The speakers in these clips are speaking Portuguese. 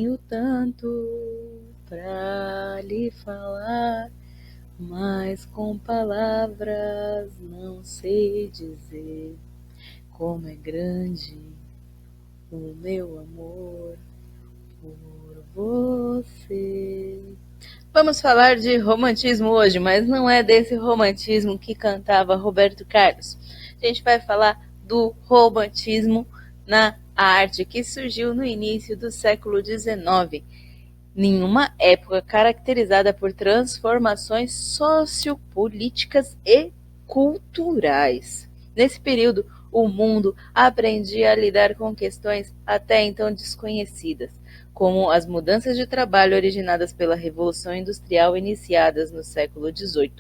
Tenho tanto pra lhe falar, mas com palavras não sei dizer como é grande o meu amor por você. Vamos falar de romantismo hoje, mas não é desse romantismo que cantava Roberto Carlos. A gente vai falar do romantismo na arte que surgiu no início do século XIX, em uma época caracterizada por transformações sociopolíticas e culturais. Nesse período, o mundo aprendia a lidar com questões até então desconhecidas, como as mudanças de trabalho originadas pela Revolução Industrial iniciadas no século XVIII.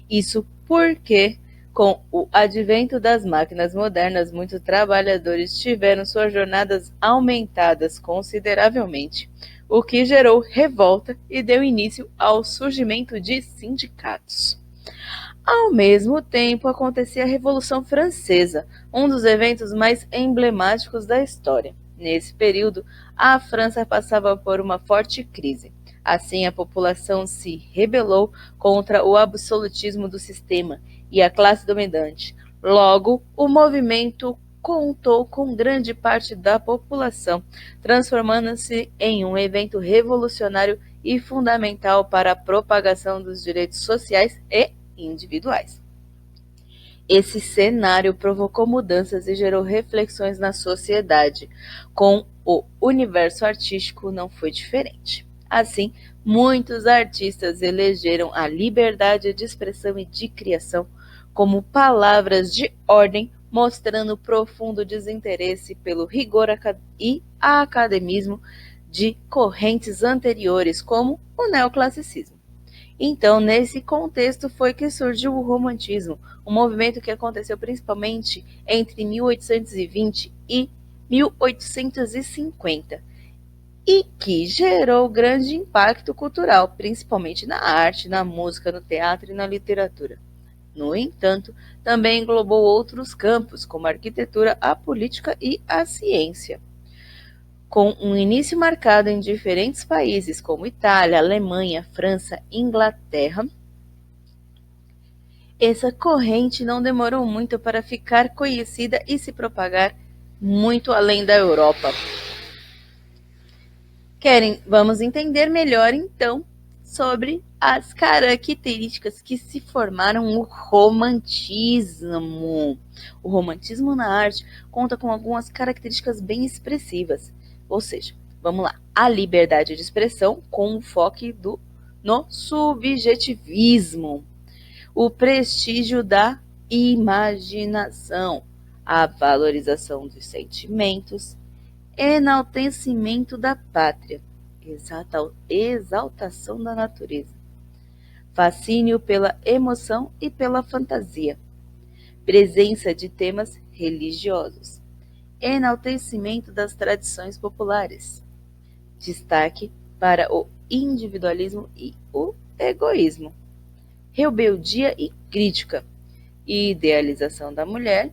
Isso porque, com o advento das máquinas modernas, muitos trabalhadores tiveram suas jornadas aumentadas consideravelmente, o que gerou revolta e deu início ao surgimento de sindicatos. Ao mesmo tempo, acontecia a Revolução Francesa, um dos eventos mais emblemáticos da história. Nesse período, a França passava por uma forte crise. Assim, a população se rebelou contra o absolutismo do sistema e a classe dominante. Logo, o movimento contou com grande parte da população, transformando-se em um evento revolucionário e fundamental para a propagação dos direitos sociais e individuais. Esse cenário provocou mudanças e gerou reflexões na sociedade. Com o universo artístico não foi diferente. Assim, muitos artistas elegeram a liberdade de expressão e de criação como palavras de ordem, mostrando profundo desinteresse pelo rigor e academismo de correntes anteriores, como o neoclassicismo. Então, nesse contexto foi que surgiu o romantismo, um movimento que aconteceu principalmente entre 1820 e 1850 e que gerou grande impacto cultural, principalmente na arte, na música, no teatro e na literatura. No entanto, também englobou outros campos, como a arquitetura, a política e a ciência. Com um início marcado em diferentes países, como Itália, Alemanha, França, Inglaterra, essa corrente não demorou muito para ficar conhecida e se propagar muito além da Europa. Vamos entender melhor então sobre as características que se formaram o romantismo. O romantismo na arte conta com algumas características bem expressivas, ou seja, vamos lá, a liberdade de expressão com o foco no subjetivismo, o prestígio da imaginação, a valorização dos sentimentos, enaltecimento da pátria, exaltação da natureza, fascínio pela emoção e pela fantasia, presença de temas religiosos, enaltecimento das tradições populares, destaque para o individualismo e o egoísmo, rebeldia e crítica, idealização da mulher,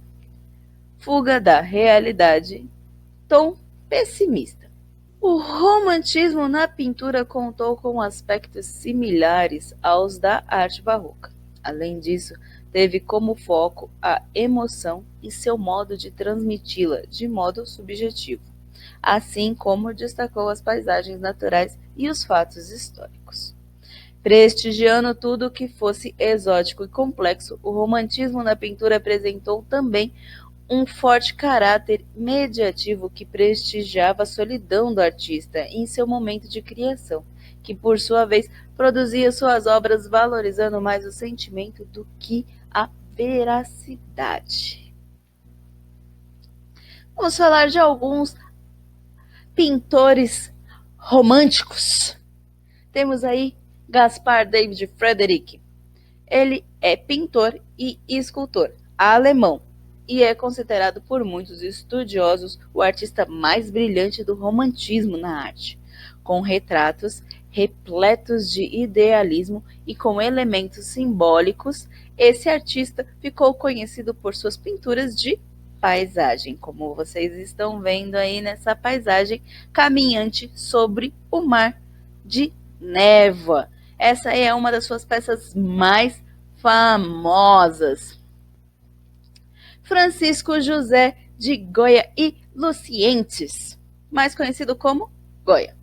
fuga da realidade, tom pessimista. O romantismo na pintura contou com aspectos similares aos da arte barroca. Além disso, teve como foco a emoção e seu modo de transmiti-la de modo subjetivo, assim como destacou as paisagens naturais e os fatos históricos. Prestigiando tudo que fosse exótico e complexo, o romantismo na pintura apresentou também um forte caráter mediativo que prestigiava a solidão do artista em seu momento de criação, que por sua vez produzia suas obras valorizando mais o sentimento do que a veracidade. Vamos falar de alguns pintores românticos. Temos aí Gaspar David Friedrich. Ele é pintor e escultor alemão e é considerado por muitos estudiosos o artista mais brilhante do romantismo na arte. Com retratos repletos de idealismo e com elementos simbólicos, esse artista ficou conhecido por suas pinturas de paisagem, como vocês estão vendo aí nessa paisagem caminhante sobre o mar de névoa. Essa aí é uma das suas peças mais famosas. Francisco José de Goya e Lucientes, mais conhecido como Goya.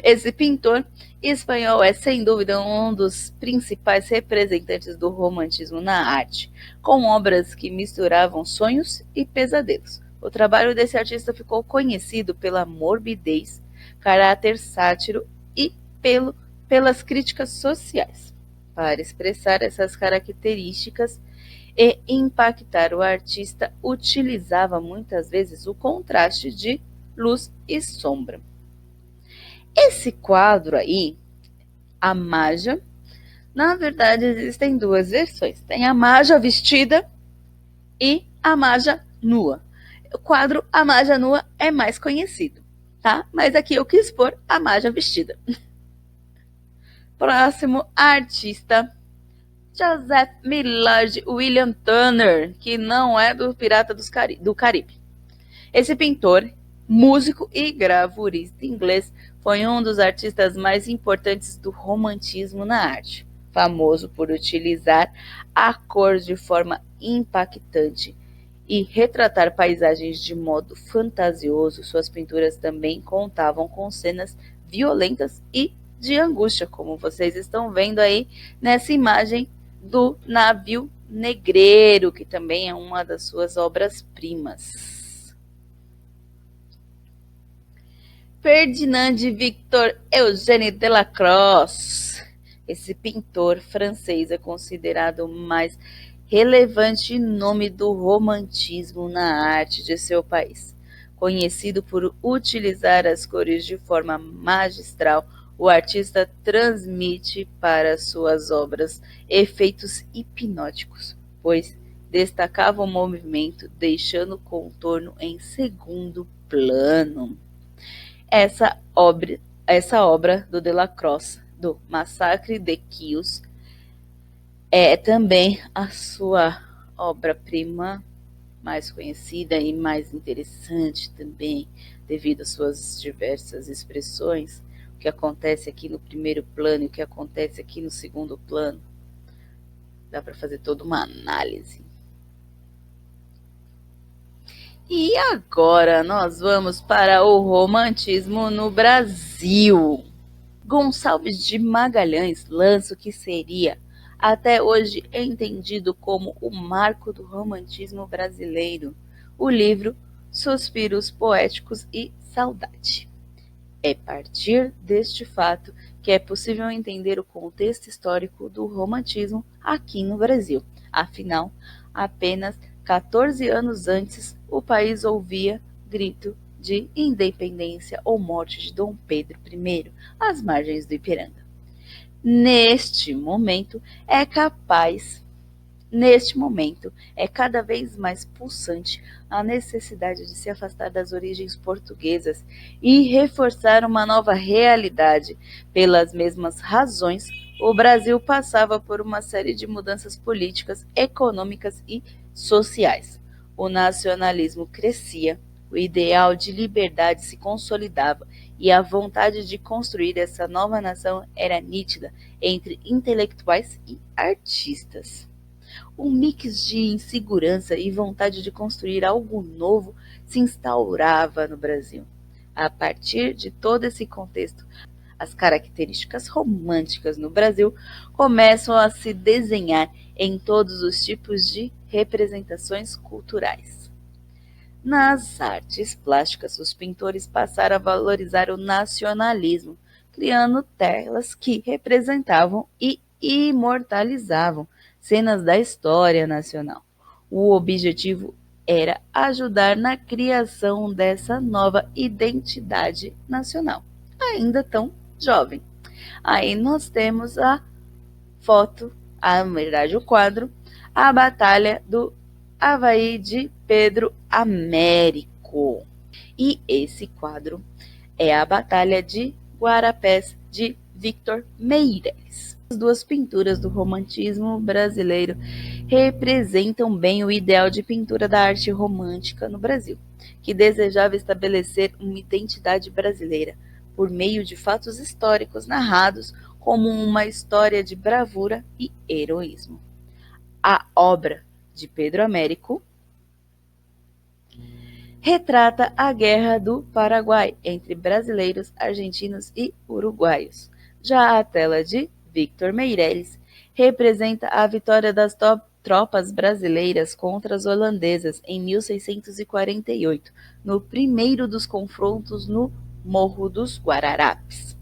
Esse pintor espanhol é, sem dúvida, um dos principais representantes do romantismo na arte, com obras que misturavam sonhos e pesadelos. O trabalho desse artista ficou conhecido pela morbidez, caráter sátiro e pelas críticas sociais. Para expressar essas características e impactar o artista, utilizava muitas vezes o contraste de luz e sombra. Esse quadro aí, a Maja, na verdade existem duas versões. Tem a Maja vestida e a Maja nua. O quadro A Maja Nua é mais conhecido, tá? Mas aqui eu quis pôr a Maja vestida. Próximo artista, Joseph Millard William Turner, que não é do Pirata do Caribe. Esse pintor, músico e gravurista inglês, foi um dos artistas mais importantes do romantismo na arte, famoso por utilizar a cor de forma impactante e retratar paisagens de modo fantasioso. Suas pinturas também contavam com cenas violentas e de angústia, como vocês estão vendo aí nessa imagem do navio negreiro, que também é uma das suas obras-primas. Ferdinand Victor Eugène Delacroix. Esse pintor francês é considerado o mais relevante nome do romantismo na arte de seu país. Conhecido por utilizar as cores de forma magistral, o artista transmite para suas obras efeitos hipnóticos, pois destacava o movimento, deixando o contorno em segundo plano. Essa obra do Delacroix, do Massacre de Chios, é também a sua obra-prima mais conhecida e mais interessante também, devido às suas diversas expressões, o que acontece aqui no primeiro plano e o que acontece aqui no segundo plano. Dá para fazer toda uma análise. E agora nós vamos para o romantismo no Brasil. Gonçalves de Magalhães lança o que seria, até hoje entendido como o marco do romantismo brasileiro, o livro Suspiros Poéticos e Saudade. É a partir deste fato que é possível entender o contexto histórico do romantismo aqui no Brasil. Afinal, apenas 14 anos antes, o país ouvia grito de independência ou morte de Dom Pedro I, às margens do Ipiranga. Neste momento, é cada vez mais pulsante a necessidade de se afastar das origens portuguesas e reforçar uma nova realidade. Pelas mesmas razões, o Brasil passava por uma série de mudanças políticas, econômicas e sociais. O nacionalismo crescia, o ideal de liberdade se consolidava e a vontade de construir essa nova nação era nítida entre intelectuais e artistas. Um mix de insegurança e vontade de construir algo novo se instaurava no Brasil. A partir de todo esse contexto, as características românticas no Brasil começam a se desenhar em todos os tipos de representações culturais. Nas artes plásticas, os pintores passaram a valorizar o nacionalismo, criando telas que representavam e imortalizavam cenas da história nacional. O objetivo era ajudar na criação dessa nova identidade nacional, ainda tão jovem. Aí nós temos a foto, na verdade o quadro, A Batalha do Havaí de Pedro Américo. E esse quadro é a Batalha de Guarapés de Victor Meireles. As duas pinturas do romantismo brasileiro representam bem o ideal de pintura da arte romântica no Brasil, que desejava estabelecer uma identidade brasileira por meio de fatos históricos narrados como uma história de bravura e heroísmo. A obra de Pedro Américo retrata a Guerra do Paraguai entre brasileiros, argentinos e uruguaios. Já a tela de Victor Meirelles representa a vitória das tropas brasileiras contra as holandesas em 1648, no primeiro dos confrontos no Morro dos Guararapes.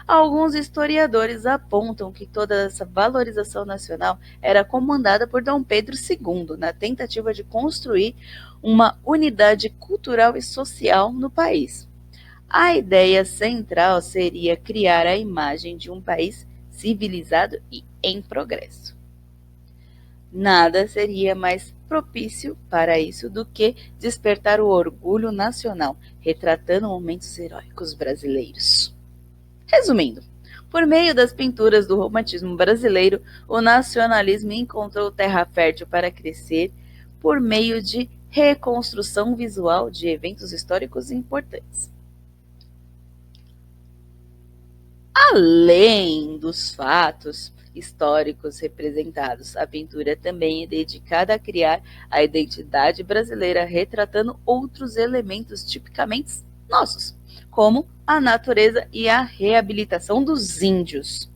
Alguns historiadores apontam que toda essa valorização nacional era comandada por Dom Pedro II, na tentativa de construir uma unidade cultural e social no país. A ideia central seria criar a imagem de um país civilizado e em progresso. Nada seria mais propício para isso do que despertar o orgulho nacional, retratando momentos heróicos brasileiros. Resumindo, por meio das pinturas do romantismo brasileiro, o nacionalismo encontrou terra fértil para crescer por meio de reconstrução visual de eventos históricos importantes. Além dos fatos históricos representados, a pintura também é dedicada a criar a identidade brasileira, retratando outros elementos tipicamente nossos, como a natureza e a reabilitação dos índios.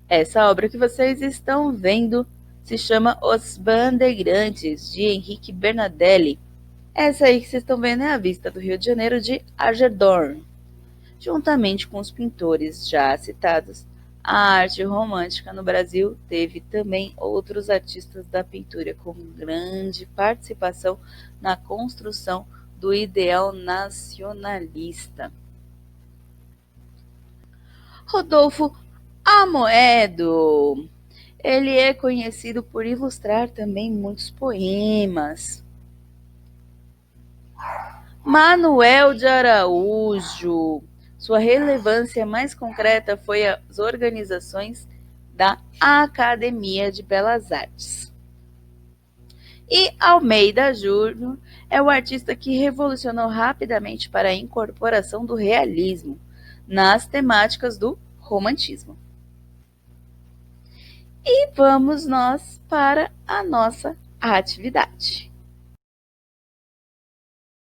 Essa obra que vocês estão vendo se chama Os Bandeirantes, de Henrique Bernadelli. Essa aí que vocês estão vendo é a vista do Rio de Janeiro de Agedorn. Juntamente com os pintores já citados, a arte romântica no Brasil teve também outros artistas da pintura com grande participação na construção do ideal nacionalista. Rodolfo Amoedo. Ele é conhecido por ilustrar também muitos poemas. Manuel de Araújo. Sua relevância mais concreta foi as organizações da Academia de Belas Artes. E Almeida Júnior é o artista que revolucionou rapidamente para a incorporação do realismo nas temáticas do romantismo. E vamos nós para a nossa atividade.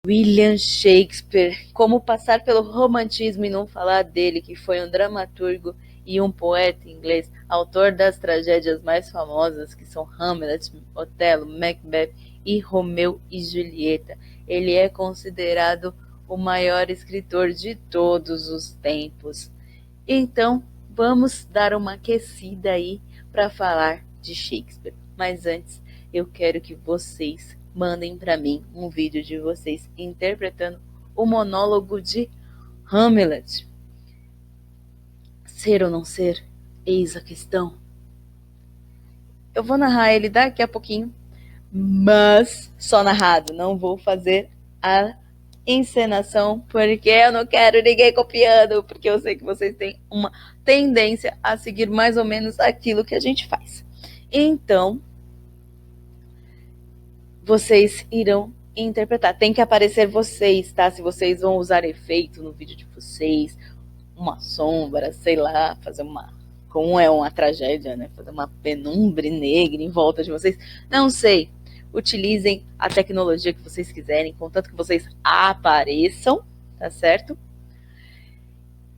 William Shakespeare. Como passar pelo romantismo e não falar dele, que foi um dramaturgo e um poeta inglês, autor das tragédias mais famosas, que são Hamlet, Otelo, Macbeth e Romeu e Julieta. Ele é considerado o maior escritor de todos os tempos. Então, vamos dar uma aquecida aí para falar de Shakespeare. Mas antes, eu quero que vocês mandem para mim um vídeo de vocês interpretando o monólogo de Hamlet. Ser ou não ser? Eis a questão. Eu vou narrar ele daqui a pouquinho, mas só narrado. Não vou fazer a encenação, porque eu não quero ninguém copiando, porque eu sei que vocês têm uma tendência a seguir mais ou menos aquilo que a gente faz. Então, vocês irão interpretar. Tem que aparecer vocês, tá? Se vocês vão usar efeito no vídeo de vocês, uma sombra, sei lá, fazer uma... Como é uma tragédia, né? Fazer uma penumbra negra em volta de vocês. Não sei. Utilizem a tecnologia que vocês quiserem, contanto que vocês apareçam, tá certo?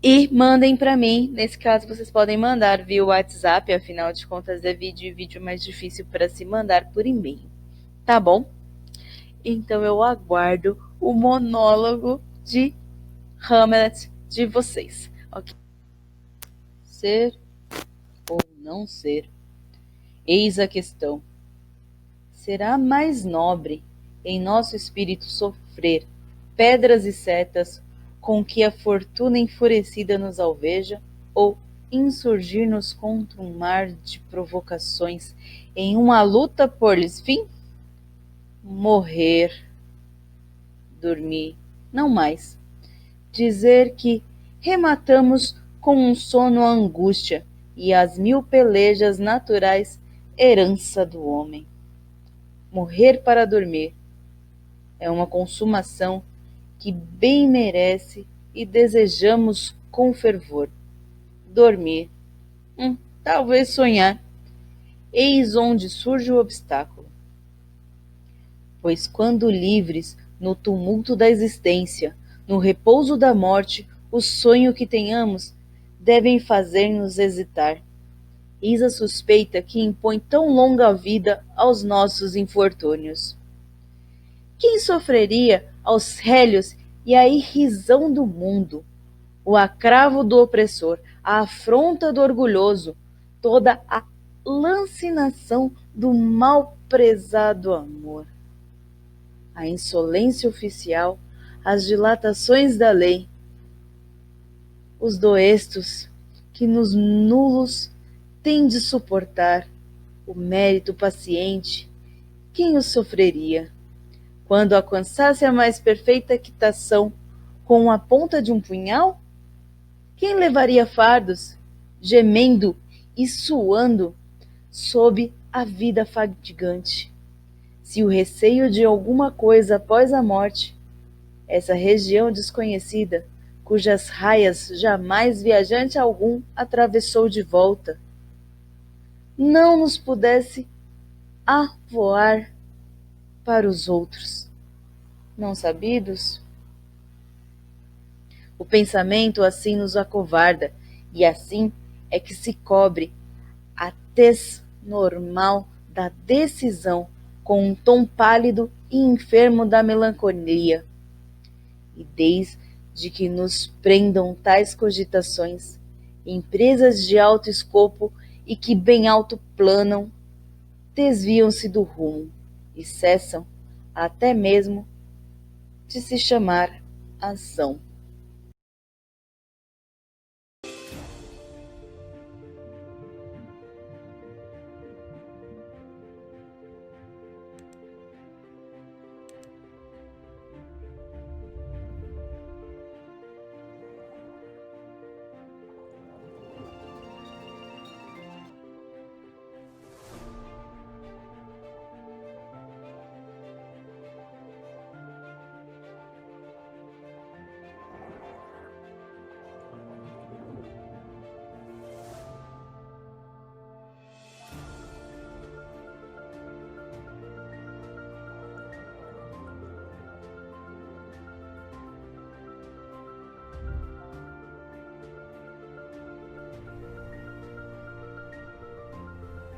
E mandem para mim. Nesse caso, vocês podem mandar via WhatsApp, afinal de contas é vídeo, e vídeo é mais difícil para se mandar por e-mail. Tá bom? Então eu aguardo o monólogo de Hamlet de vocês. Ok? Ser ou não ser? Eis a questão. Será mais nobre em nosso espírito sofrer pedras e setas com que a fortuna enfurecida nos alveja, ou insurgir-nos contra um mar de provocações em uma luta por-lhes fim? Morrer, dormir, não mais. Dizer que rematamos com um sono a angústia e as mil pelejas naturais herança do homem. Morrer para dormir é uma consumação que bem merece e desejamos com fervor. Dormir, talvez sonhar, eis onde surge o obstáculo. Pois quando livres, no tumulto da existência, no repouso da morte, o sonho que tenhamos devem fazer-nos hesitar. Eis a suspeita que impõe tão longa vida aos nossos infortúnios. Quem sofreria aos rélios e a irrisão do mundo, o acravo do opressor, a afronta do orgulhoso, toda a lancinação do mal prezado amor, a insolência oficial, as dilatações da lei, os doestos que nos nulos têm de suportar, o mérito paciente, quem o sofreria? Quando alcançasse a mais perfeita quitação com a ponta de um punhal? Quem levaria fardos, gemendo e suando, sob a vida fatigante? Se o receio de alguma coisa após a morte, essa região desconhecida, cujas raias jamais viajante algum atravessou de volta, não nos pudesse avoar para os outros, não sabidos? O pensamento assim nos acovarda, e assim é que se cobre a tez normal da decisão com um tom pálido e enfermo da melancolia. E desde que nos prendam tais cogitações, empresas de alto escopo e que bem alto planam, desviam-se do rumo e cessam até mesmo de se chamar ação.